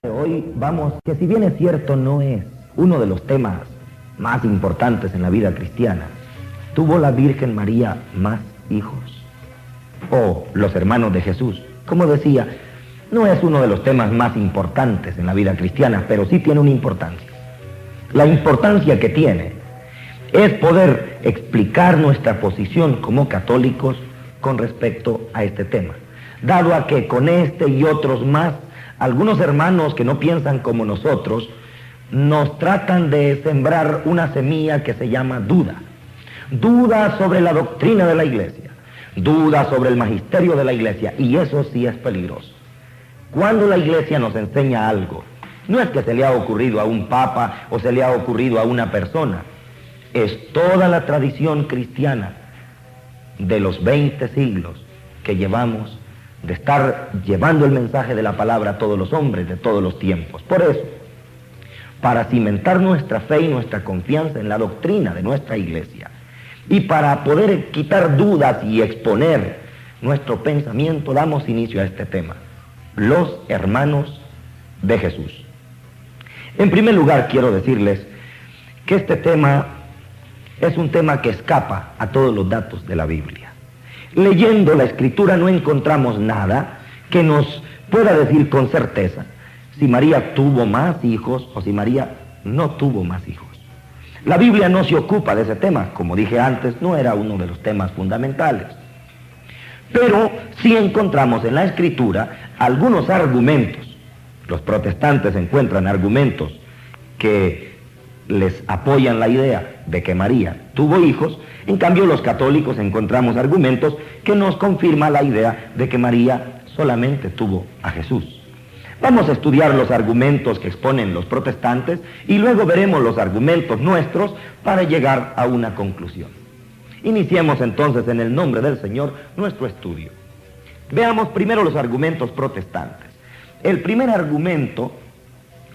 Hoy vamos, que si bien es cierto no es uno de los temas más importantes en la vida cristiana, ¿tuvo la Virgen María más hijos? O los hermanos de Jesús. Como decía, no es uno de los temas más importantes en la vida cristiana, pero sí tiene una importancia. La importancia que tiene es poder explicar nuestra posición como católicos con respecto a este tema, dado a que con este y otros más, algunos hermanos que no piensan como nosotros nos tratan de sembrar una semilla que se llama duda. Duda sobre la doctrina de la iglesia, duda sobre el magisterio de la iglesia, y eso sí es peligroso. Cuando la iglesia nos enseña algo, no es que se le ha ocurrido a un papa o se le ha ocurrido a una persona, es toda la tradición cristiana de los 20 siglos que llevamos de estar llevando el mensaje de la palabra a todos los hombres de todos los tiempos. Por eso, para cimentar nuestra fe y nuestra confianza en la doctrina de nuestra iglesia, y para poder quitar dudas y exponer nuestro pensamiento, damos inicio a este tema: los hermanos de Jesús. En primer lugar, quiero decirles que este tema es un tema que escapa a todos los datos de la Biblia. Leyendo la Escritura no encontramos nada que nos pueda decir con certeza si María tuvo más hijos o si María no tuvo más hijos. La Biblia no se ocupa de ese tema, como dije antes, no era uno de los temas fundamentales. Pero sí encontramos en la Escritura algunos argumentos. Los protestantes encuentran argumentos que les apoyan la idea de que María tuvo hijos. En cambio, los católicos encontramos argumentos que nos confirman la idea de que María solamente tuvo a Jesús. Vamos a estudiar los argumentos que exponen los protestantes y luego veremos los argumentos nuestros para llegar a una conclusión. Iniciemos entonces en el nombre del Señor nuestro estudio. Veamos primero los argumentos protestantes. El primer argumento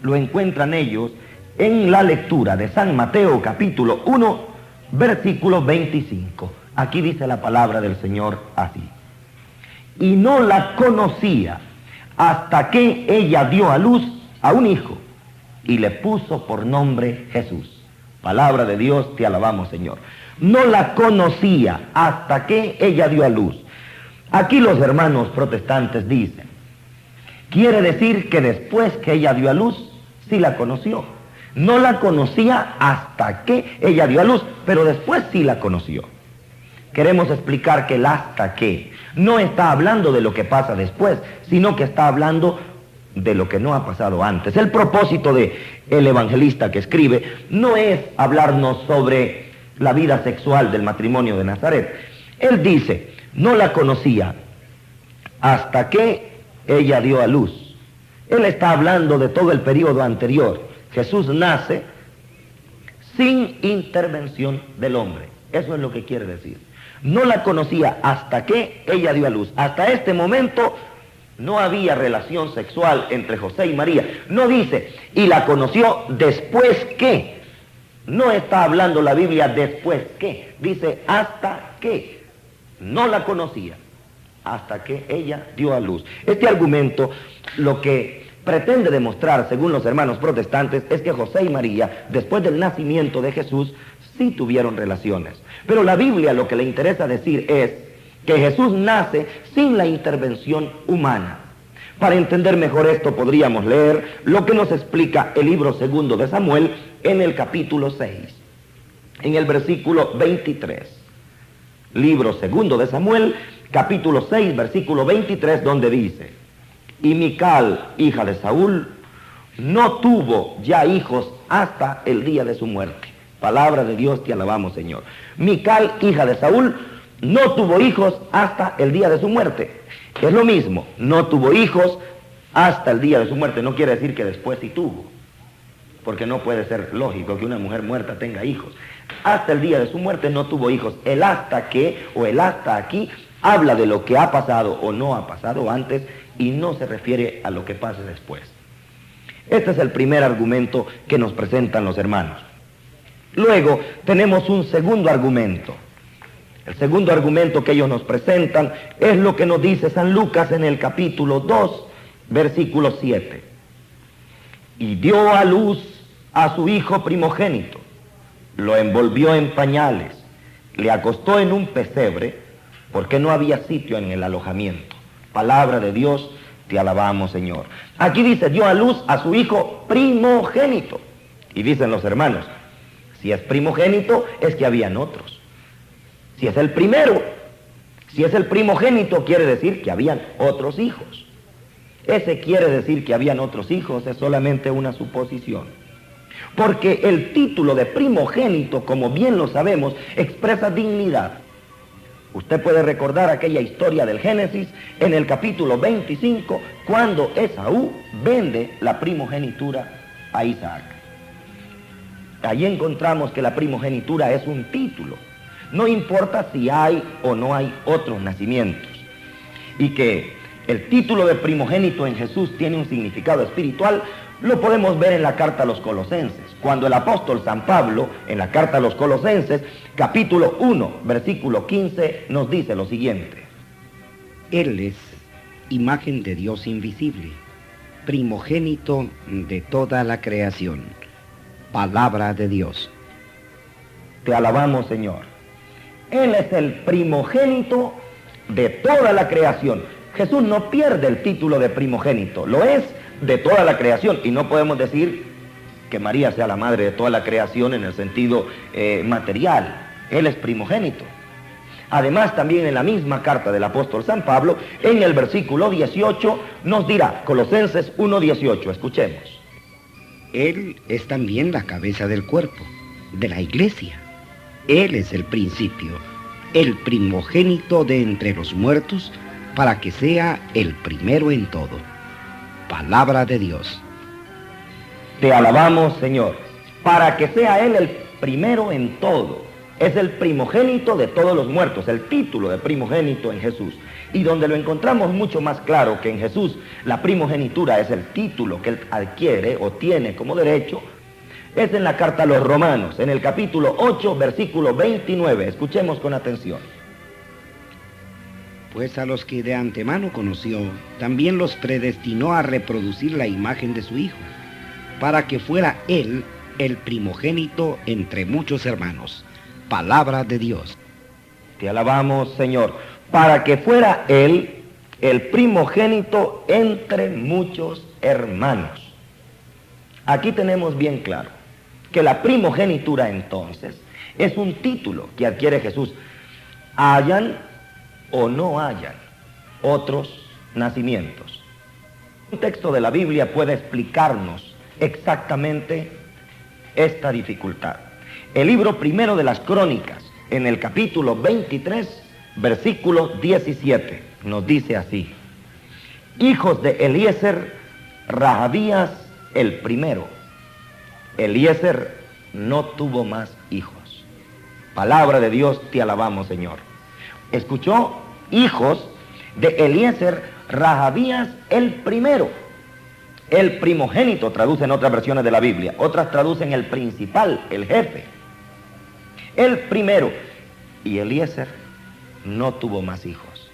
lo encuentran ellos en la lectura de San Mateo capítulo 1, versículo 25. Aquí dice la palabra del Señor así: y no la conocía hasta que ella dio a luz a un hijo y le puso por nombre Jesús. Palabra de Dios, te alabamos, Señor. No la conocía hasta que ella dio a luz. Aquí los hermanos protestantes dicen, quiere decir que después que ella dio a luz, sí la conoció. No la conocía hasta que ella dio a luz, pero después sí la conoció. Queremos explicar que el hasta que no está hablando de lo que pasa después, sino que está hablando de lo que no ha pasado antes. El propósito del evangelista que escribe no es hablarnos sobre la vida sexual del matrimonio de Nazaret. Él dice, no la conocía hasta que ella dio a luz. Él está hablando de todo el periodo anterior. Jesús nace sin intervención del hombre. Eso es lo que quiere decir. No la conocía hasta que ella dio a luz. Hasta este momento no había relación sexual entre José y María. No dice, y la conoció después que. No está hablando la Biblia después que. Dice hasta que. No la conocía hasta que ella dio a luz. Este argumento lo que pretende demostrar, según los hermanos protestantes, es que José y María, después del nacimiento de Jesús, sí tuvieron relaciones. Pero la Biblia lo que le interesa decir es que Jesús nace sin la intervención humana. Para entender mejor esto podríamos leer lo que nos explica el libro segundo de Samuel en el capítulo 6, en el versículo 23. Libro segundo de Samuel, capítulo 6, versículo 23, donde dice: y Mical, hija de Saúl, no tuvo ya hijos hasta el día de su muerte. Palabra de Dios, te alabamos, Señor. Mical, hija de Saúl, no tuvo hijos hasta el día de su muerte. Es lo mismo, no tuvo hijos hasta el día de su muerte. No quiere decir que después sí tuvo, porque no puede ser lógico que una mujer muerta tenga hijos. Hasta el día de su muerte no tuvo hijos. El hasta que o el hasta aquí habla de lo que ha pasado o no ha pasado antes y no se refiere a lo que pase después. Este es el primer argumento que nos presentan los hermanos. Luego tenemos un segundo argumento. El segundo argumento que ellos nos presentan es lo que nos dice San Lucas en el capítulo 2, versículo 7. y dio a luz a su hijo primogénito, lo envolvió en pañales, le acostó en un pesebre, porque no había sitio en el alojamiento. Palabra de Dios, te alabamos, Señor. Aquí dice, dio a luz a su hijo primogénito. Y dicen los hermanos, si es primogénito, es que habían otros. Si es el primero, si es el primogénito, quiere decir que habían otros hijos. Ese quiere decir que habían otros hijos, es solamente una suposición. Porque el título de primogénito, como bien lo sabemos, expresa dignidad. Usted puede recordar aquella historia del Génesis en el capítulo 25, cuando Esaú vende la primogenitura a Isaac. Allí encontramos que la primogenitura es un título. No importa si hay o no hay otros nacimientos. Y que el título de primogénito en Jesús tiene un significado espiritual, lo podemos ver en la carta a los Colosenses. Cuando el apóstol San Pablo, en la carta a los Colosenses, capítulo 1, versículo 15, nos dice lo siguiente. Él es imagen de Dios invisible, primogénito de toda la creación. Palabra de Dios. Te alabamos, Señor. Él es el primogénito de toda la creación. Jesús no pierde el título de primogénito, lo es de toda la creación. Y no podemos decir que María sea la madre de toda la creación en el sentido material. Él es primogénito. Además, también en la misma carta del apóstol San Pablo, en el versículo 18, nos dirá, Colosenses 1:18, escuchemos. Él es también la cabeza del cuerpo, de la iglesia. Él es el principio, el primogénito de entre los muertos, para que sea el primero en todo. Palabra de Dios. Te alabamos, Señor, para que sea Él el primero en todo. Es el primogénito de todos los muertos, el título de primogénito en Jesús. Y donde lo encontramos mucho más claro que en Jesús, la primogenitura es el título que Él adquiere o tiene como derecho, es en la carta a los Romanos, en el capítulo 8, versículo 29. Escuchemos con atención. Pues a los que de antemano conoció, también los predestinó a reproducir la imagen de su Hijo, para que fuera Él el primogénito entre muchos hermanos. Palabra de Dios. Te alabamos, Señor, para que fuera Él el primogénito entre muchos hermanos. Aquí tenemos bien claro que la primogenitura entonces es un título que adquiere Jesús, hayan o no hayan otros nacimientos. Un texto de la Biblia puede explicarnos exactamente esta dificultad. El libro primero de las Crónicas, en el capítulo 23, versículo 17, nos dice así: hijos de Eliezer, Rahabías el primero. Eliezer no tuvo más hijos. Palabra de Dios, te alabamos, Señor. Escuchó, hijos de Eliezer, Rahabías el primero. El primogénito traducen otras versiones de la Biblia, otras traducen el principal, el jefe. El primero. Y Eliezer no tuvo más hijos.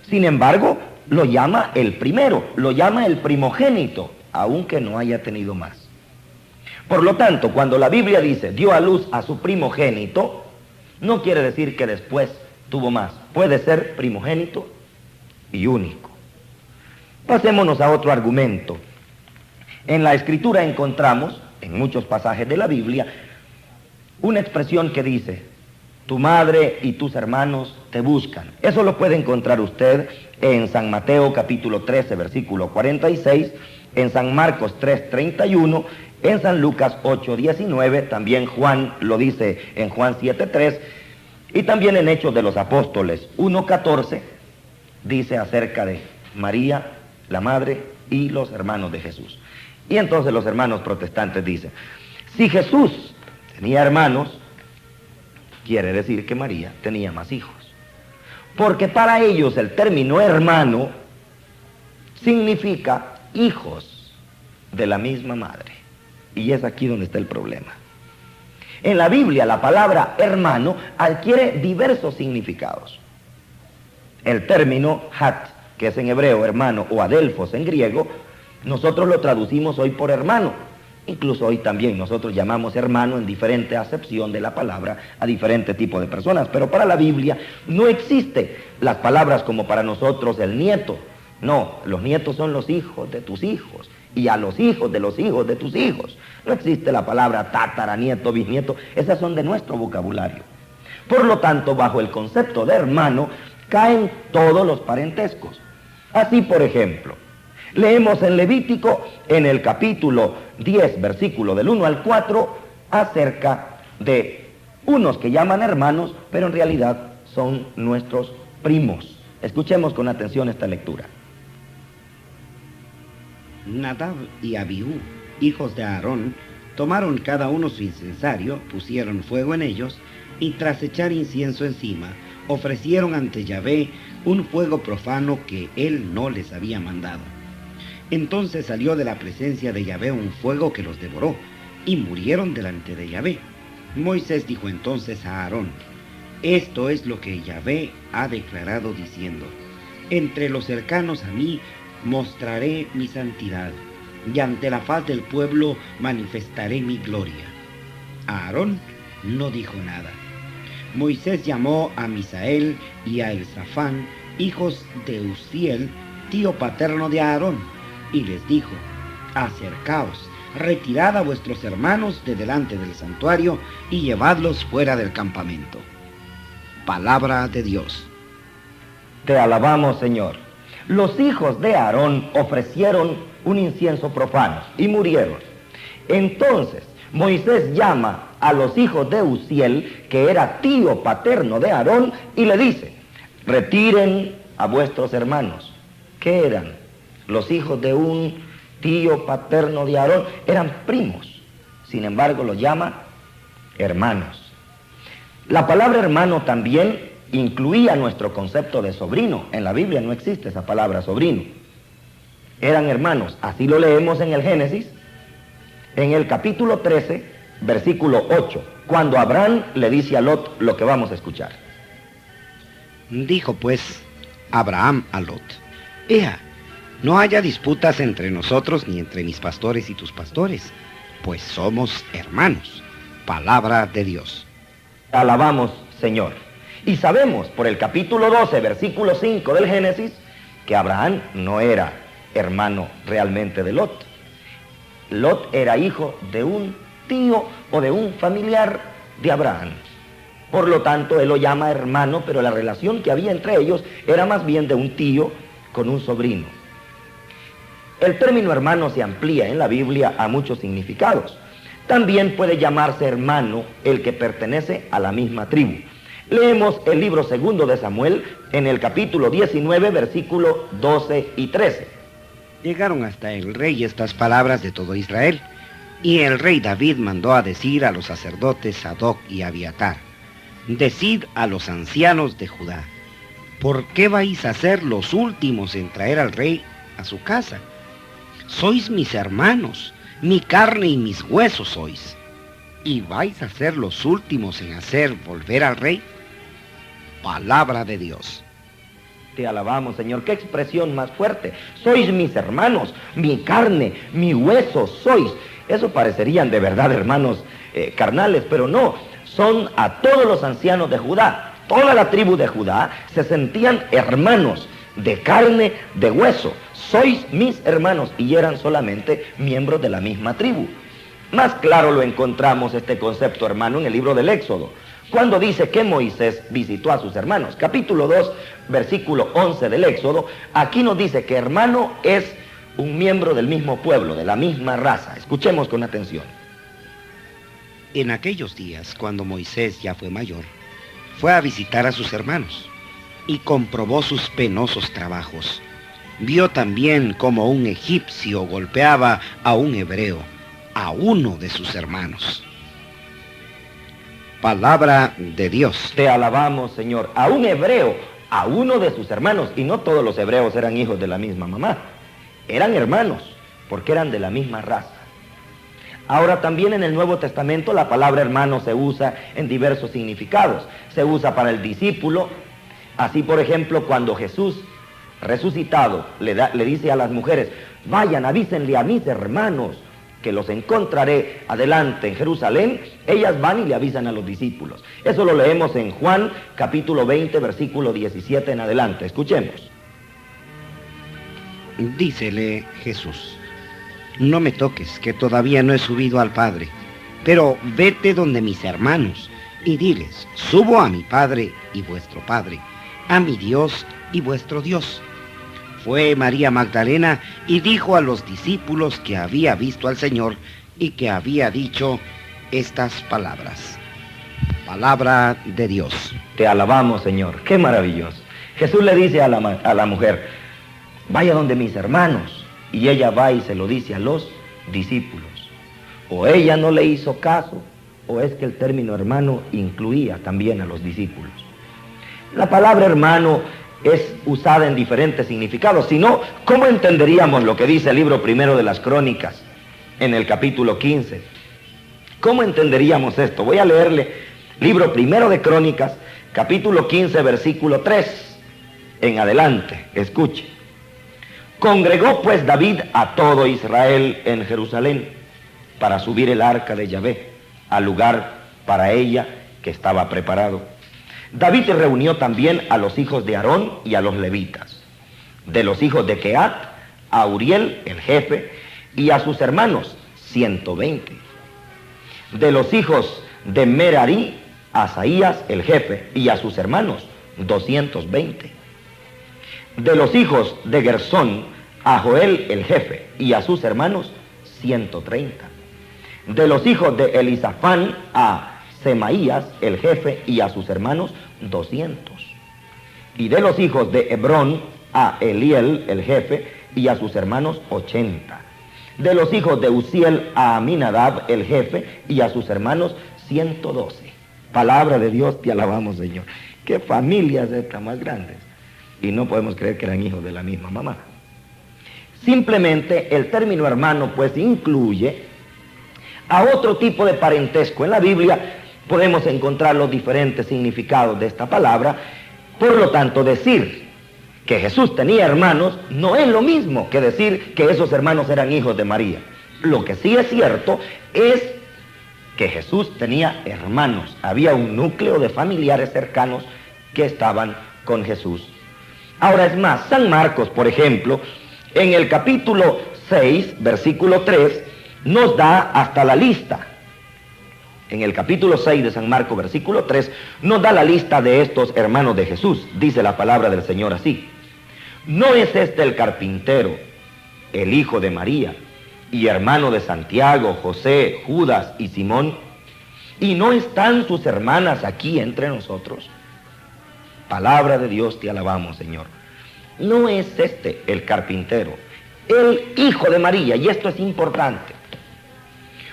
Sin embargo, lo llama el primero, lo llama el primogénito, aunque no haya tenido más. Por lo tanto, cuando la Biblia dice dio a luz a su primogénito, no quiere decir que después tuvo más. Puede ser primogénito y único. Pasémonos a otro argumento. En la Escritura encontramos, en muchos pasajes de la Biblia, una expresión que dice: tu madre y tus hermanos te buscan. Eso lo puede encontrar usted en San Mateo capítulo 13, versículo 46, en San Marcos 3:31, en San Lucas 8:19, también Juan lo dice en Juan 7:3, y también en Hechos de los Apóstoles 1:14, dice acerca de María, la madre, y los hermanos de Jesús. Y entonces los hermanos protestantes dicen, si Jesús tenía hermanos, quiere decir que María tenía más hijos. Porque para ellos el término hermano significa hijos de la misma madre. Y es aquí donde está el problema. En la Biblia la palabra hermano adquiere diversos significados. El término hat, que es en hebreo hermano, o adelfos en griego, Nosotros lo traducimos hoy por hermano. Incluso hoy también nosotros llamamos hermano en diferente acepción de la palabra a diferente tipo de personas. Pero para la Biblia no existe las palabras como para nosotros el nieto. No, los nietos son los hijos de tus hijos y a los hijos de tus hijos. No existe la palabra tátara, nieto, bisnieto. Esas son de nuestro vocabulario. Por lo tanto, bajo el concepto de hermano caen todos los parentescos. Así, por ejemplo, leemos en Levítico, en el capítulo 10, versículo del 1 al 4, acerca de unos que llaman hermanos, pero en realidad son nuestros primos. Escuchemos con atención esta lectura. Nadab y Abiú, hijos de Aarón, tomaron cada uno su incensario, pusieron fuego en ellos, y tras echar incienso encima, ofrecieron ante Yahvé un fuego profano que él no les había mandado. Entonces salió de la presencia de Yahvé un fuego que los devoró, y murieron delante de Yahvé. Moisés dijo entonces a Aarón: esto es lo que Yahvé ha declarado diciendo: entre los cercanos a mí mostraré mi santidad, y ante la faz del pueblo manifestaré mi gloria. Aarón no dijo nada. Moisés llamó a Misael y a Elzafán, hijos de Uziel, tío paterno de Aarón, y les dijo: acercaos, retirad a vuestros hermanos de delante del santuario y llevadlos fuera del campamento. Palabra de Dios. Te alabamos, Señor. Los hijos de Aarón ofrecieron un incienso profano y murieron. Entonces Moisés llama a los hijos de Uziel, que era tío paterno de Aarón, y le dice: retiren a vuestros hermanos. ¿Qué eran? Los hijos de un tío paterno de Aarón eran primos. Sin embargo, los llama hermanos. La palabra hermano también incluía nuestro concepto de sobrino. En la Biblia no existe esa palabra sobrino. Eran hermanos. Así lo leemos en el Génesis, en el capítulo 13, versículo 8, cuando Abraham le dice a Lot lo que vamos a escuchar. Dijo pues Abraham a Lot: ea, no haya disputas entre nosotros ni entre mis pastores y tus pastores, pues somos hermanos. Palabra de Dios. Alabamos, Señor. Y sabemos por el capítulo 12, versículo 5 del Génesis, que Abraham no era hermano realmente de Lot. Lot era hijo de un tío o de un familiar de Abraham. Por lo tanto, él lo llama hermano, pero la relación que había entre ellos era más bien de un tío con un sobrino. El término hermano se amplía en la Biblia a muchos significados. También puede llamarse hermano el que pertenece a la misma tribu. Leemos el libro segundo de Samuel en el capítulo 19, versículos 12 y 13. Llegaron hasta el rey estas palabras de todo Israel, y el rey David mandó a decir a los sacerdotes Sadoc y Abiatar: decid a los ancianos de Judá, ¿por qué vais a ser los últimos en traer al rey a su casa? Sois mis hermanos, mi carne y mis huesos sois, ¿y vais a ser los últimos en hacer volver al rey? Palabra de Dios. Te alabamos, Señor. Qué expresión más fuerte. Sois mis hermanos, mi carne, mi hueso sois. Eso parecerían de verdad hermanos carnales, pero no. Son a todos los ancianos de Judá. Toda la tribu de Judá se sentían hermanos de carne, de hueso. Sois mis hermanos, y eran solamente miembros de la misma tribu. Más claro lo encontramos este concepto hermano en el libro del Éxodo, cuando dice que Moisés visitó a sus hermanos. Capítulo 2, versículo 11 del Éxodo, aquí nos dice que hermano es un miembro del mismo pueblo, de la misma raza. Escuchemos con atención. En aquellos días, cuando Moisés ya fue mayor, fue a visitar a sus hermanos y comprobó sus penosos trabajos. Vio también cómo un egipcio golpeaba a un hebreo, a uno de sus hermanos. Palabra de Dios. Te alabamos, Señor. A un hebreo, a uno de sus hermanos. Y no todos los hebreos eran hijos de la misma mamá. Eran hermanos, porque eran de la misma raza. Ahora también en el Nuevo Testamento la palabra hermano se usa en diversos significados. Se usa para el discípulo. Así, por ejemplo, cuando Jesús resucitado le dice a las mujeres: vayan, avísenle a mis hermanos que los encontraré adelante en Jerusalén. Ellas van y le avisan a los discípulos. Eso lo leemos en Juan capítulo 20, versículo 17 en adelante. Escuchemos. Dícele Jesús: no me toques, que todavía no he subido al Padre, pero vete donde mis hermanos y diles: subo a mi Padre y vuestro Padre, a mi Dios y vuestro Dios. Fue María Magdalena y dijo a los discípulos que había visto al Señor y que había dicho estas palabras. Palabra de Dios. Te alabamos, Señor. Qué maravilloso. Jesús le dice a la mujer: vaya donde mis hermanos. Y ella va y se lo dice a los discípulos. O ella no le hizo caso, o es que el término hermano incluía también a los discípulos. La palabra hermano es usada en diferentes significados. Si no, ¿cómo entenderíamos lo que dice el libro primero de las Crónicas en el capítulo 15? ¿Cómo entenderíamos esto? Voy a leerle libro primero de Crónicas, capítulo 15, versículo 3 en adelante. Escuche. Congregó pues David a todo Israel en Jerusalén para subir el arca de Yahvé al lugar para ella que estaba preparado. David reunió también a los hijos de Aarón y a los levitas. De los hijos de Kehat, a Uriel, el jefe, y a sus hermanos, 120. De los hijos de Merari, a Asaías, el jefe, y a sus hermanos, 220. De los hijos de Gersón, a Joel, el jefe, y a sus hermanos, 130. De los hijos de Elisafán, a Semaías, el jefe, y a sus hermanos, 200. Y de los hijos de Hebrón, a Eliel, el jefe, y a sus hermanos, 80. De los hijos de Uziel, a Aminadab, el jefe, y a sus hermanos, 112. Palabra de Dios, te alabamos, Señor. Qué familias estas más grandes. Y no podemos creer que eran hijos de la misma mamá. Simplemente el término hermano, pues, incluye a otro tipo de parentesco. En la Biblia podemos encontrar los diferentes significados de esta palabra. Por lo tanto, decir que Jesús tenía hermanos no es lo mismo que decir que esos hermanos eran hijos de María. Lo que sí es cierto es que Jesús tenía hermanos. Había un núcleo de familiares cercanos que estaban con Jesús. Ahora es más, San Marcos, por ejemplo, en el capítulo 6, versículo 3, nos da hasta la lista. En el capítulo 6 de San Marcos, versículo 3, nos da la lista de estos hermanos de Jesús. Dice la palabra del Señor así: ¿no es este el carpintero, el hijo de María, y hermano de Santiago, José, Judas y Simón? ¿Y no están sus hermanas aquí entre nosotros? Palabra de Dios, te alabamos, Señor. ¿No es este el carpintero, el hijo de María? Y esto es importante.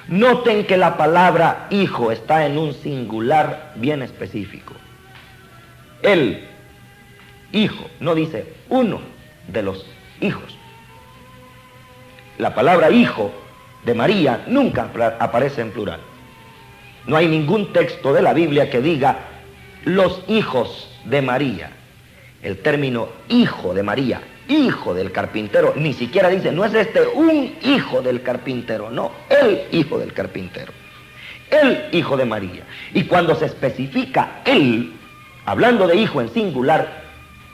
Noten que la palabra hijo está en un singular bien específico. El hijo, no dice uno de los hijos. La palabra hijo de María nunca aparece en plural. No hay ningún texto de la Biblia que diga los hijos de María. El término hijo de María, hijo del carpintero, ni siquiera dice, no es este un hijo del carpintero, no, el hijo del carpintero, el hijo de María. Y cuando se especifica él, hablando de hijo en singular,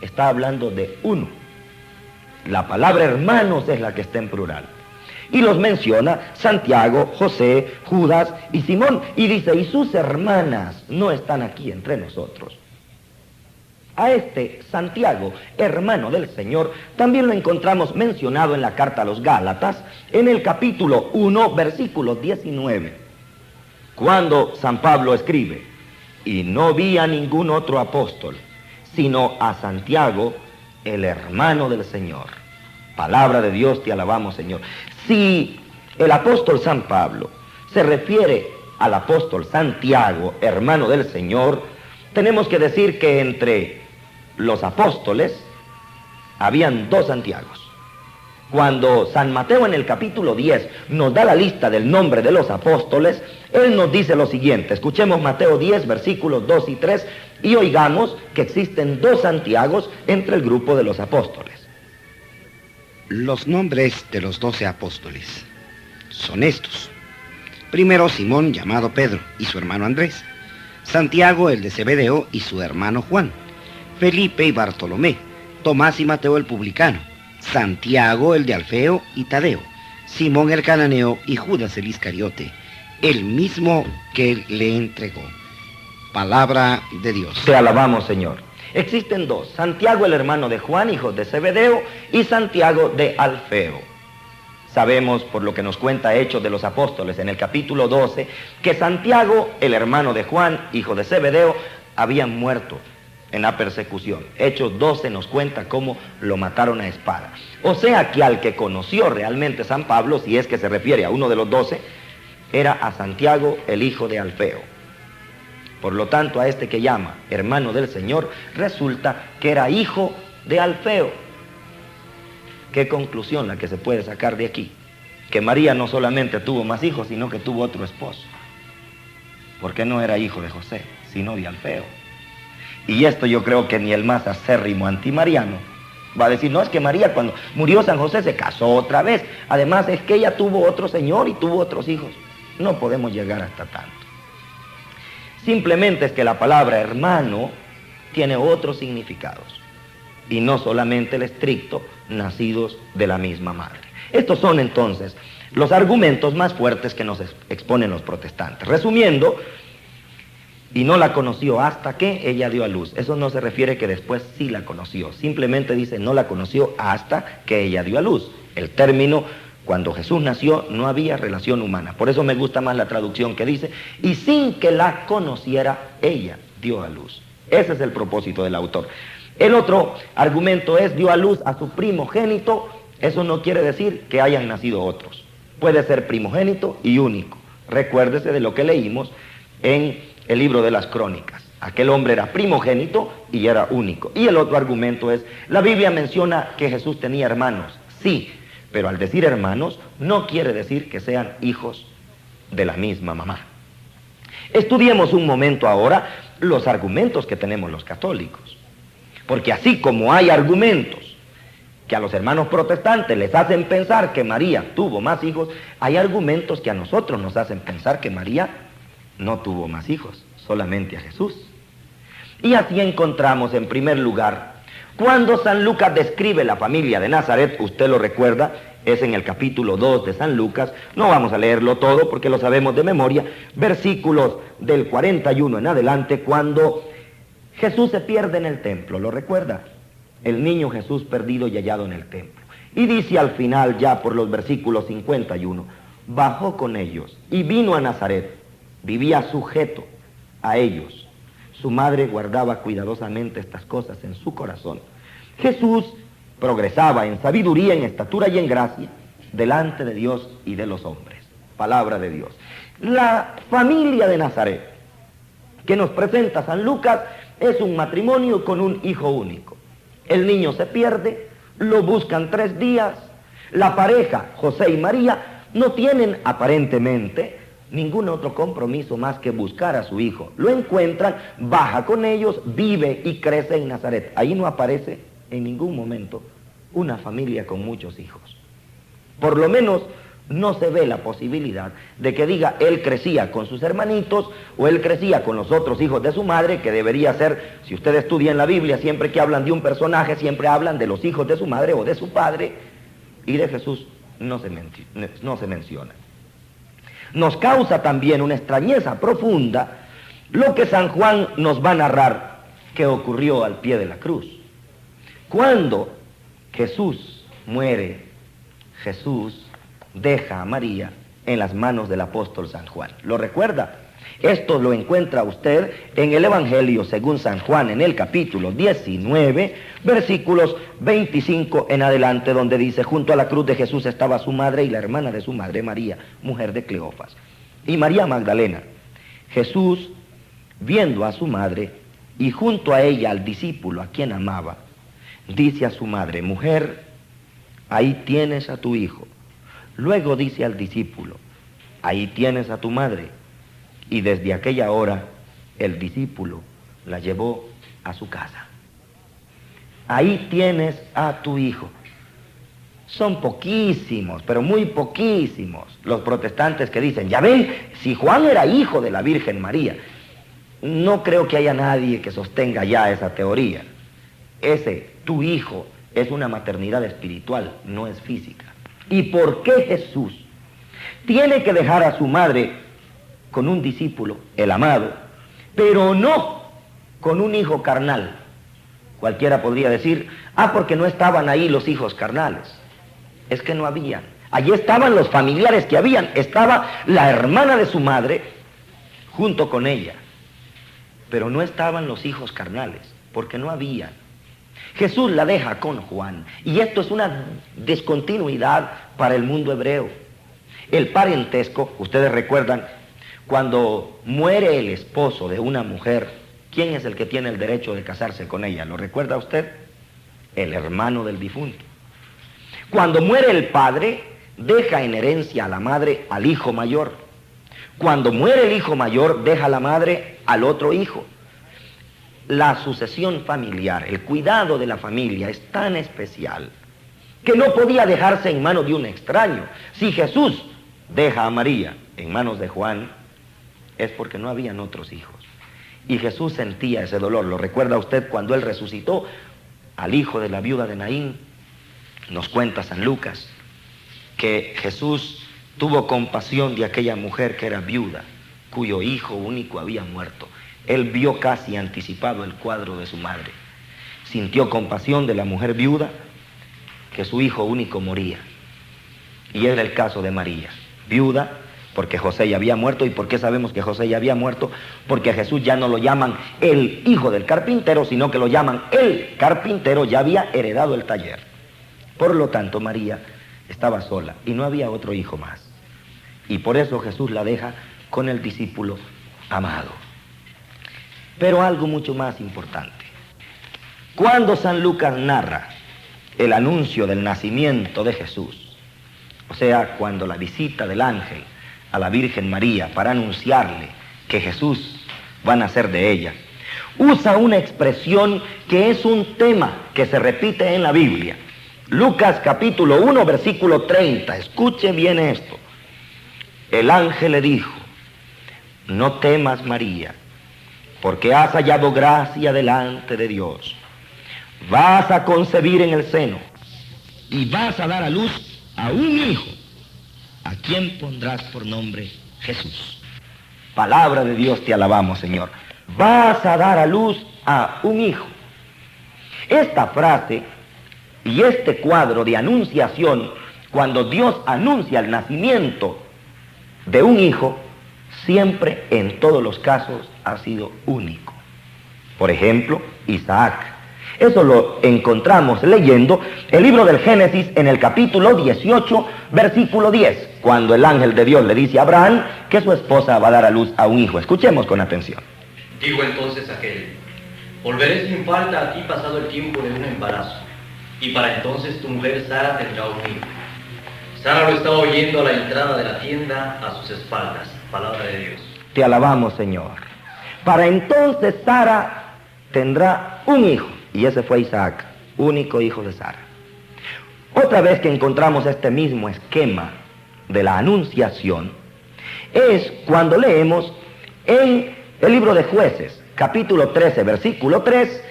está hablando de uno. La palabra hermanos es la que está en plural. Y los menciona Santiago, José, Judas y Simón. Y dice, y sus hermanas no están aquí entre nosotros. A este Santiago, hermano del Señor, también lo encontramos mencionado en la carta a los Gálatas, en el capítulo 1, versículo 19, cuando San Pablo escribe: y no vi a ningún otro apóstol, sino a Santiago, el hermano del Señor. Palabra de Dios, te alabamos, Señor. Si el apóstol San Pablo se refiere al apóstol Santiago, hermano del Señor, tenemos que decir que entre los apóstoles habían dos Santiagos. Cuando San Mateo en el capítulo 10 nos da la lista del nombre de los apóstoles, él nos dice lo siguiente. Escuchemos Mateo 10, versículos 2 y 3, y oigamos que existen dos Santiagos entre el grupo de los apóstoles. Los nombres de los 12 apóstoles son estos. Primero Simón, llamado Pedro, y su hermano Andrés. Santiago, el de Zebedeo, y su hermano Juan. Felipe y Bartolomé. Tomás y Mateo el publicano. Santiago, el de Alfeo, y Tadeo. Simón el cananeo y Judas el Iscariote, el mismo que le entregó. Palabra de Dios. Te alabamos, Señor. Existen dos: Santiago, el hermano de Juan, hijo de Zebedeo, y Santiago de Alfeo. Sabemos, por lo que nos cuenta Hechos de los Apóstoles en el capítulo 12, que Santiago, el hermano de Juan, hijo de Zebedeo, habían muerto en la persecución. Hechos 12 nos cuenta cómo lo mataron a espada. O sea que al que conoció realmente San Pablo, si es que se refiere a uno de los 12, era a Santiago, el hijo de Alfeo. Por lo tanto, a este que llama hermano del Señor, resulta que era hijo de Alfeo. ¿Qué conclusión la que se puede sacar de aquí? Que María no solamente tuvo más hijos, sino que tuvo otro esposo. Porque no era hijo de José, sino de Alfeo. Y esto yo creo que ni el más acérrimo antimariano va a decir, no, es que María cuando murió San José se casó otra vez. Además es que ella tuvo otro señor y tuvo otros hijos. No podemos llegar hasta tanto. Simplemente es que la palabra hermano tiene otros significados. Y no solamente el estricto, nacidos de la misma madre. Estos son entonces los argumentos más fuertes que nos exponen los protestantes. Resumiendo, y no la conoció hasta que ella dio a luz. Eso no se refiere que después sí la conoció. Simplemente dice, no la conoció hasta que ella dio a luz. El término, cuando Jesús nació, no había relación humana. Por eso me gusta más la traducción que dice, y sin que la conociera, ella dio a luz. Ese es el propósito del autor. El otro argumento es, dio a luz a su primogénito. Eso no quiere decir que hayan nacido otros. Puede ser primogénito y único. Recuérdese de lo que leímos en el libro de las Crónicas. Aquel hombre era primogénito y era único. Y el otro argumento es, la Biblia menciona que Jesús tenía hermanos. Sí, pero al decir hermanos, no quiere decir que sean hijos de la misma mamá. Estudiemos un momento ahora los argumentos que tenemos los católicos. Porque así como hay argumentos que a los hermanos protestantes les hacen pensar que María tuvo más hijos, hay argumentos que a nosotros nos hacen pensar que María no tuvo más hijos, solamente a Jesús. Y así encontramos en primer lugar, cuando San Lucas describe la familia de Nazaret, usted lo recuerda, es en el capítulo 2 de San Lucas, no vamos a leerlo todo porque lo sabemos de memoria, versículos del 41 en adelante, cuando Jesús se pierde en el templo, ¿lo recuerda? El niño Jesús perdido y hallado en el templo. Y dice al final, ya por los versículos 51, bajó con ellos y vino a Nazaret. Vivía sujeto a ellos. Su madre guardaba cuidadosamente estas cosas en su corazón. Jesús progresaba en sabiduría, en estatura y en gracia delante de Dios y de los hombres. Palabra de Dios. La familia de Nazaret que nos presenta San Lucas es un matrimonio con un hijo único. El niño se pierde, lo buscan 3 días. La pareja, José y María, no tienen aparentemente ningún otro compromiso más que buscar a su hijo. Lo encuentran, baja con ellos, vive y crece en Nazaret. Ahí no aparece en ningún momento una familia con muchos hijos. Por lo menos no se ve la posibilidad de que diga él crecía con sus hermanitos o él crecía con los otros hijos de su madre, que debería ser, si usted estudia en la Biblia, siempre que hablan de un personaje, siempre hablan de los hijos de su madre o de su padre, y de Jesús no se menciona. Nos causa también una extrañeza profunda lo que San Juan nos va a narrar que ocurrió al pie de la cruz. Cuando Jesús muere, Jesús deja a María en las manos del apóstol San Juan. ¿Lo recuerda? Esto lo encuentra usted en el Evangelio según San Juan, en el capítulo 19, versículos 25 en adelante, donde dice, junto a la cruz de Jesús estaba su madre y la hermana de su madre, María, mujer de Cleofas, y María Magdalena. Jesús, viendo a su madre y junto a ella al discípulo a quien amaba, dice a su madre, mujer, ahí tienes a tu hijo. Luego dice al discípulo, ahí tienes a tu madre. Y desde aquella hora el discípulo la llevó a su casa. Ahí tienes a tu hijo. Son poquísimos, pero muy poquísimos los protestantes que dicen, ya ven, si Juan era hijo de la Virgen María. No creo que haya nadie que sostenga ya esa teoría. Tu hijo, es una maternidad espiritual, no es física. ¿Y por qué Jesús tiene que dejar a su madre con un discípulo, el amado, pero no con un hijo carnal? Cualquiera podría decir, porque no estaban ahí los hijos carnales. Es que no habían. Allí estaban los familiares que habían. Estaba la hermana de su madre junto con ella. Pero no estaban los hijos carnales, porque no habían. Jesús la deja con Juan. Y esto es una discontinuidad para el mundo hebreo. El parentesco, ustedes recuerdan, cuando muere el esposo de una mujer, ¿quién es el que tiene el derecho de casarse con ella? ¿Lo recuerda usted? El hermano del difunto. Cuando muere el padre, deja en herencia a la madre al hijo mayor. Cuando muere el hijo mayor, deja a la madre al otro hijo. La sucesión familiar, el cuidado de la familia es tan especial que no podía dejarse en manos de un extraño. Si Jesús deja a María en manos de Juan, es porque no habían otros hijos. Y Jesús sentía ese dolor. ¿Lo recuerda usted cuando él resucitó al hijo de la viuda de Naín? Nos cuenta San Lucas que Jesús tuvo compasión de aquella mujer que era viuda, cuyo hijo único había muerto. Él vio casi anticipado el cuadro de su madre. Sintió compasión de la mujer viuda, que su hijo único moría. Y era el caso de María, viuda, porque José ya había muerto. ¿Y por qué sabemos que José ya había muerto? Porque a Jesús ya no lo llaman el hijo del carpintero, sino que lo llaman el carpintero, ya había heredado el taller. Por lo tanto, María estaba sola y no había otro hijo más. Y por eso Jesús la deja con el discípulo amado. Pero algo mucho más importante. Cuando San Lucas narra el anuncio del nacimiento de Jesús, o sea, cuando la visita del ángel a la Virgen María para anunciarle que Jesús va a nacer de ella, usa una expresión que es un tema que se repite en la Biblia. Lucas capítulo 1, versículo 30. Escuche bien esto. El ángel le dijo, no temas, María, porque has hallado gracia delante de Dios. Vas a concebir en el seno y vas a dar a luz a un hijo, a quien pondrás por nombre Jesús. Palabra de Dios, te alabamos, Señor. Vas a dar a luz a un hijo. Esta frase y este cuadro de anunciación, cuando Dios anuncia el nacimiento de un hijo, siempre en todos los casos ha sido único. Por ejemplo, Isaac. Eso lo encontramos leyendo el libro del Génesis en el capítulo 18, versículo 10, cuando el ángel de Dios le dice a Abraham que su esposa va a dar a luz a un hijo. Escuchemos con atención. Dijo entonces aquel, volveré sin falta a ti pasado el tiempo de un embarazo, y para entonces tu mujer Sara tendrá un hijo. Sara lo estaba oyendo a la entrada de la tienda a sus espaldas. Palabra de Dios. Te alabamos, Señor. Para entonces Sara tendrá un hijo, y ese fue Isaac, único hijo de Sara. Otra vez que encontramos este mismo esquema de la anunciación es cuando leemos en el libro de Jueces, capítulo 13, versículo 3,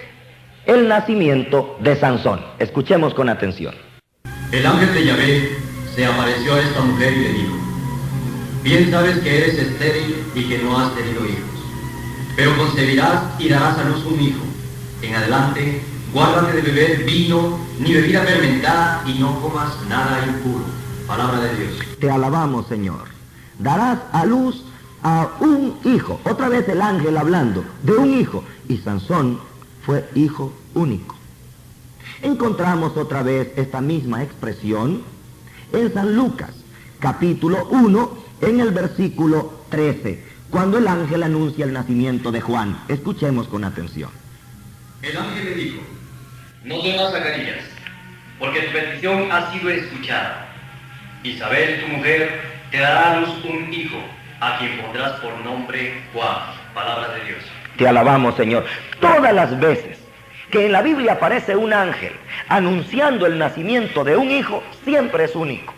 el nacimiento de Sansón. Escuchemos con atención. El ángel de Yahvé se apareció a esta mujer y le dijo, bien sabes que eres estéril y que no has tenido hijos, pero concebirás y darás a luz un hijo. En adelante, guárdate de beber vino ni bebida fermentada y no comas nada impuro. Palabra de Dios. Te alabamos, Señor. Darás a luz a un hijo. Otra vez el ángel hablando de un hijo. Y Sansón fue hijo único. Encontramos otra vez esta misma expresión en San Lucas, capítulo 1, en el versículo 13, cuando el ángel anuncia el nacimiento de Juan. Escuchemos con atención. El ángel le dijo, no temas, Zacarías, porque tu petición ha sido escuchada. Isabel, tu mujer, te dará a luz un hijo, a quien pondrás por nombre Juan. Palabra de Dios. Te alabamos, Señor. Todas las veces que en la Biblia aparece un ángel anunciando el nacimiento de un hijo, siempre es único.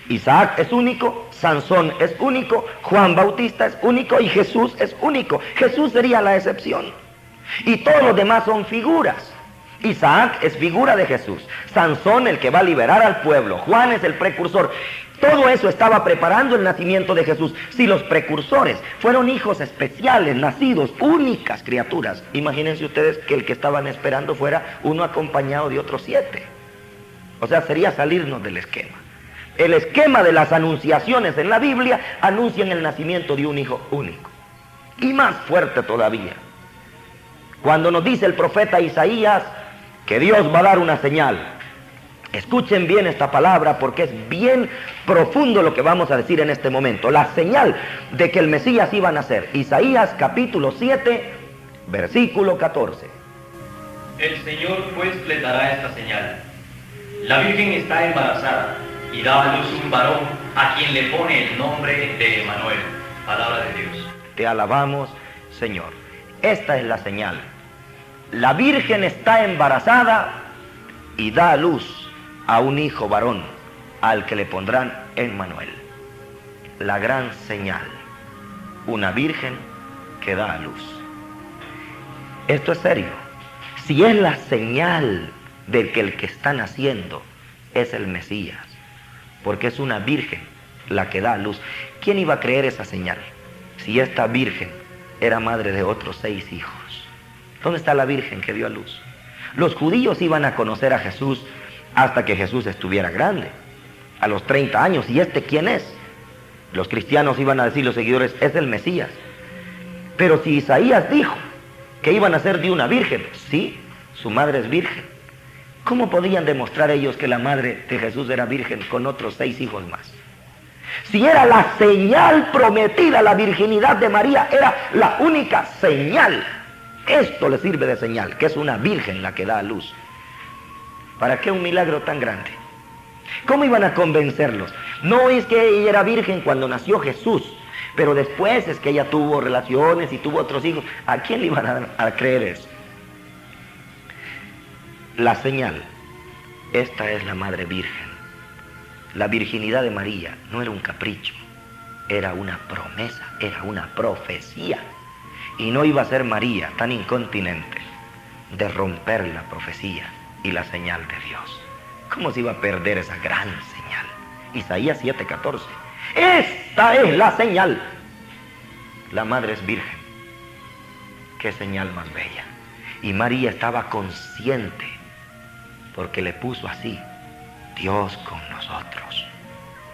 Isaac es único, Sansón es único, Juan Bautista es único y Jesús es único. Jesús sería la excepción. Y todos los demás son figuras. Isaac es figura de Jesús, Sansón el que va a liberar al pueblo, Juan es el precursor. Todo eso estaba preparando el nacimiento de Jesús. Si los precursores fueron hijos especiales, nacidos, únicas criaturas, imagínense ustedes que el que estaban esperando fuera uno acompañado de otros 7. O sea, sería salirnos del esquema. El esquema de las anunciaciones en la Biblia anuncian el nacimiento de un hijo único. Y más fuerte todavía, cuando nos dice el profeta Isaías que Dios va a dar una señal. Escuchen bien esta palabra porque es bien profundo lo que vamos a decir en este momento. La señal de que el Mesías iba a nacer. Isaías capítulo 7, versículo 14. El Señor pues les dará esta señal. La Virgen está embarazada y da a luz un varón a quien le pone el nombre de Emmanuel. Palabra de Dios. Te alabamos, Señor. Esta es la señal. La Virgen está embarazada y da a luz a un hijo varón, al que le pondrán Emmanuel. La gran señal. Una virgen que da a luz. Esto es serio. Si es la señal de que el que está naciendo es el Mesías, porque es una virgen la que da a luz, ¿quién iba a creer esa señal? Si esta virgen era madre de otros 6 hijos. ¿Dónde está la virgen que dio a luz? Los judíos iban a conocer a Jesús hasta que Jesús estuviera grande, a los 30 años. ¿Y este quién es? Los cristianos iban a decir, los seguidores, es el Mesías. Pero si Isaías dijo que iban a ser de una virgen, sí, su madre es virgen, ¿cómo podían demostrar ellos que la madre de Jesús era virgen con otros 6 hijos más? Si era la señal prometida, la virginidad de María era la única señal. Esto le sirve de señal, que es una virgen la que da a luz. ¿Para qué un milagro tan grande? ¿Cómo iban a convencerlos? No es que ella era virgen cuando nació Jesús, pero después es que ella tuvo relaciones y tuvo otros hijos. ¿A quién le iban a creer eso? La señal. Esta es la Madre Virgen. La virginidad de María no era un capricho, era una promesa, era una profecía. Y no iba a ser María tan incontinente de romper la profecía y la señal de Dios. ¿Cómo se iba a perder esa gran señal? Isaías 7:14. Esta es la señal. La madre es virgen. Qué señal más bella. Y María estaba consciente porque le puso así: Dios con nosotros.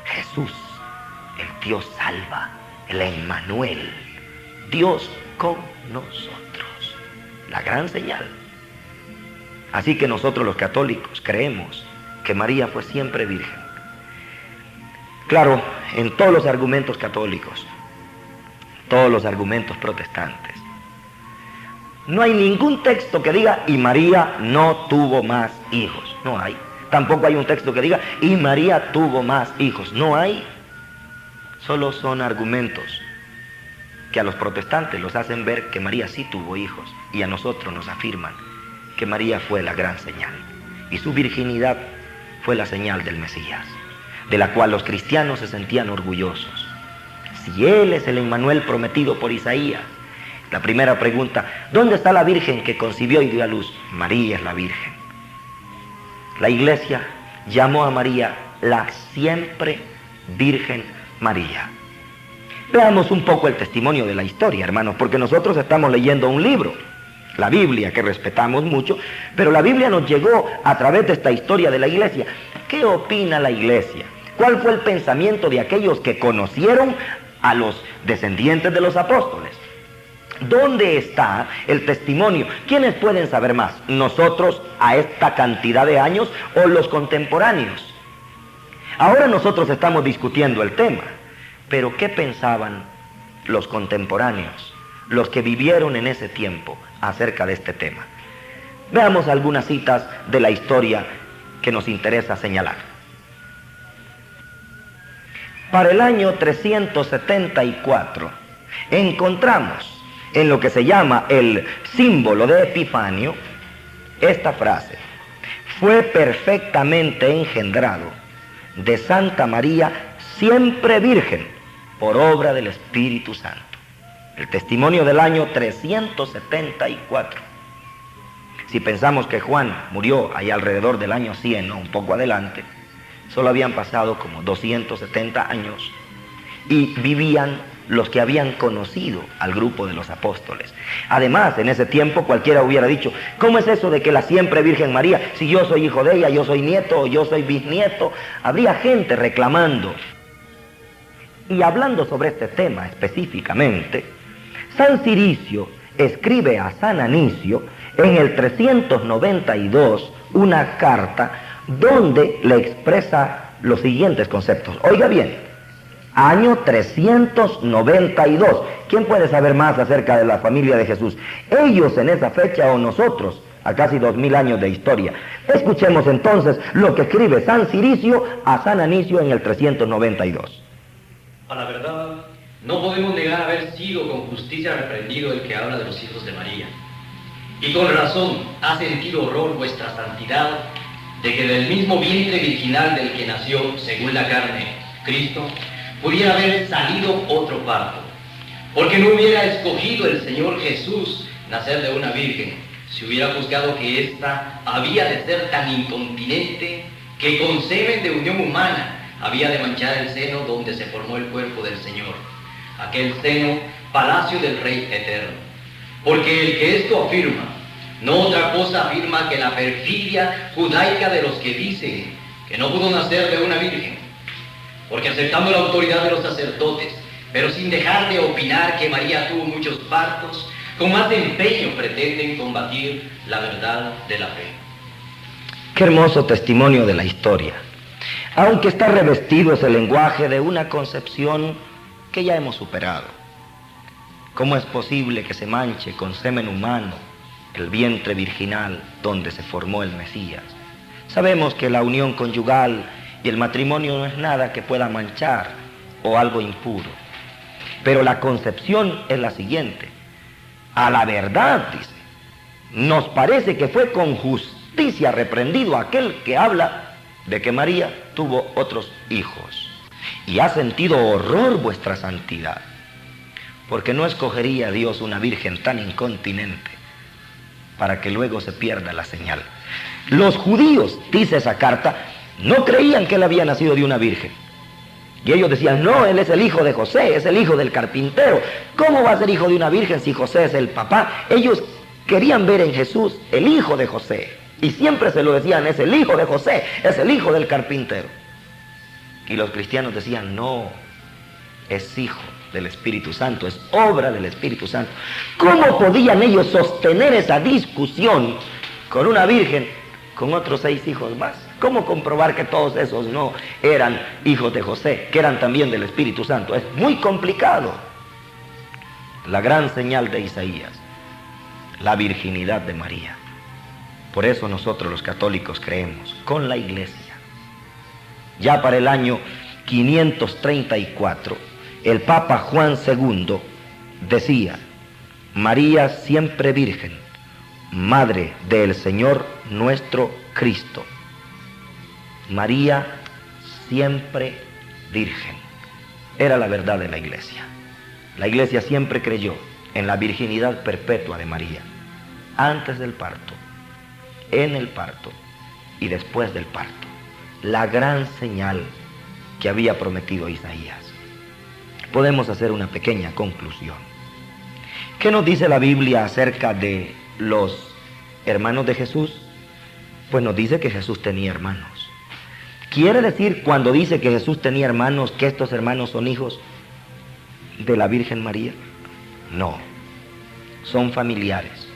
Jesús, el Dios salva, el Emmanuel. Dios con nosotros. La gran señal. Así que nosotros los católicos creemos que María fue siempre virgen. Claro, en todos los argumentos católicos, todos los argumentos protestantes, no hay ningún texto que diga y María no tuvo más hijos. No hay. Tampoco hay un texto que diga y María tuvo más hijos. No hay. Solo son argumentos que a los protestantes los hacen ver que María sí tuvo hijos, y a nosotros nos afirman que María fue la gran señal, y su virginidad fue la señal del Mesías, de la cual los cristianos se sentían orgullosos. Si Él es el Emmanuel prometido por Isaías, la primera pregunta: ¿dónde está la virgen que concibió y dio a luz? María es la virgen. La Iglesia llamó a María la siempre Virgen María. Veamos un poco el testimonio de la historia, hermanos, porque nosotros estamos leyendo un libro, la Biblia, que respetamos mucho, pero la Biblia nos llegó a través de esta historia de la Iglesia. ¿Qué opina la Iglesia? ¿Cuál fue el pensamiento de aquellos que conocieron a los descendientes de los apóstoles? ¿Dónde está el testimonio? ¿Quiénes pueden saber más? ¿Nosotros a esta cantidad de años o los contemporáneos? Ahora nosotros estamos discutiendo el tema. Pero ¿qué pensaban los contemporáneos, los que vivieron en ese tiempo, acerca de este tema? Veamos algunas citas de la historia que nos interesa señalar. Para el año 374 encontramos en lo que se llama el símbolo de Epifanio, esta frase: fue perfectamente engendrado de Santa María, siempre virgen, por obra del Espíritu Santo. El testimonio del año 374. Si pensamos que Juan murió ahí alrededor del año 100, o un poco adelante, solo habían pasado como 270 años y vivían los que habían conocido al grupo de los apóstoles. Además, en ese tiempo cualquiera hubiera dicho: ¿cómo es eso de que la siempre Virgen María, si yo soy hijo de ella, yo soy nieto o yo soy bisnieto? Habría gente reclamando. Y hablando sobre este tema específicamente, San Ciricio escribe a San Anicio en el 392 una carta donde le expresa los siguientes conceptos. Oiga bien, año 392. ¿Quién puede saber más acerca de la familia de Jesús? ¿Ellos en esa fecha o nosotros a casi 2000 años de historia? Escuchemos entonces lo que escribe San Ciricio a San Anicio en el 392. A la verdad, no podemos negar haber sido con justicia reprendido el que habla de los hijos de María. Y con razón ha sentido horror vuestra santidad de que del mismo vientre virginal del que nació, según la carne, Cristo, pudiera haber salido otro parto, porque no hubiera escogido el Señor Jesús nacer de una virgen, si hubiera juzgado que ésta había de ser tan incontinente que con semen de unión humana había de manchar el seno donde se formó el cuerpo del Señor, aquel seno, palacio del Rey eterno. Porque el que esto afirma, no otra cosa afirma que la perfidia judaica de los que dicen que no pudo nacer de una virgen, porque aceptando la autoridad de los sacerdotes, pero sin dejar de opinar que María tuvo muchos partos, con más empeño pretenden combatir la verdad de la fe. Qué hermoso testimonio de la historia, aunque está revestido ese lenguaje de una concepción que ya hemos superado. ¿Cómo es posible que se manche con semen humano el vientre virginal donde se formó el Mesías? Sabemos que la unión conyugal y el matrimonio no es nada que pueda manchar o algo impuro. Pero la concepción es la siguiente: a la verdad, dice, nos parece que fue con justicia reprendido aquel que habla de que María tuvo otros hijos, y ha sentido horror vuestra santidad, porque no escogería a Dios una virgen tan incontinente para que luego se pierda la señal. Los judíos, dice esa carta, no creían que él había nacido de una virgen. Y ellos decían: no, él es el hijo de José, es el hijo del carpintero. ¿Cómo va a ser hijo de una virgen si José es el papá? Ellos querían ver en Jesús el hijo de José. Y siempre se lo decían: es el hijo de José, es el hijo del carpintero. Y los cristianos decían: no, es hijo del Espíritu Santo, es obra del Espíritu Santo. ¿Cómo podían ellos sostener esa discusión con una virgen con otros 6 hijos más? ¿Cómo comprobar que todos esos no eran hijos de José, que eran también del Espíritu Santo? Es muy complicado. La gran señal de Isaías, la virginidad de María. Por eso nosotros los católicos creemos con la Iglesia. Ya para el año 534, el Papa Juan II decía: María siempre virgen, Madre del Señor nuestro Cristo. María siempre virgen. Era la verdad de la Iglesia. La Iglesia siempre creyó en la virginidad perpetua de María, antes del parto, en el parto y después del parto. La gran señal que había prometido Isaías. Podemos hacer una pequeña conclusión. ¿Qué nos dice la Biblia acerca de los hermanos de Jesús? Pues nos dice que Jesús tenía hermanos. ¿Quiere decir cuando dice que Jesús tenía hermanos que estos hermanos son hijos de la Virgen María? No, son familiares.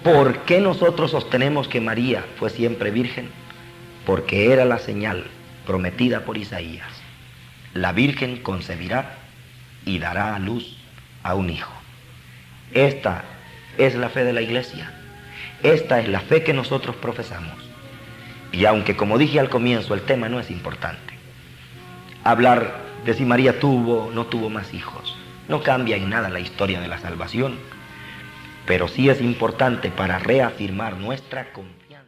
¿Por qué nosotros sostenemos que María fue siempre virgen? Porque era la señal prometida por Isaías. La Virgen concebirá y dará a luz a un hijo. Esta es la fe de la Iglesia. Esta es la fe que nosotros profesamos. Y aunque, como dije al comienzo, el tema no es importante, hablar de si María tuvo o no tuvo más hijos, no cambia en nada la historia de la salvación, pero sí es importante para reafirmar nuestra confianza.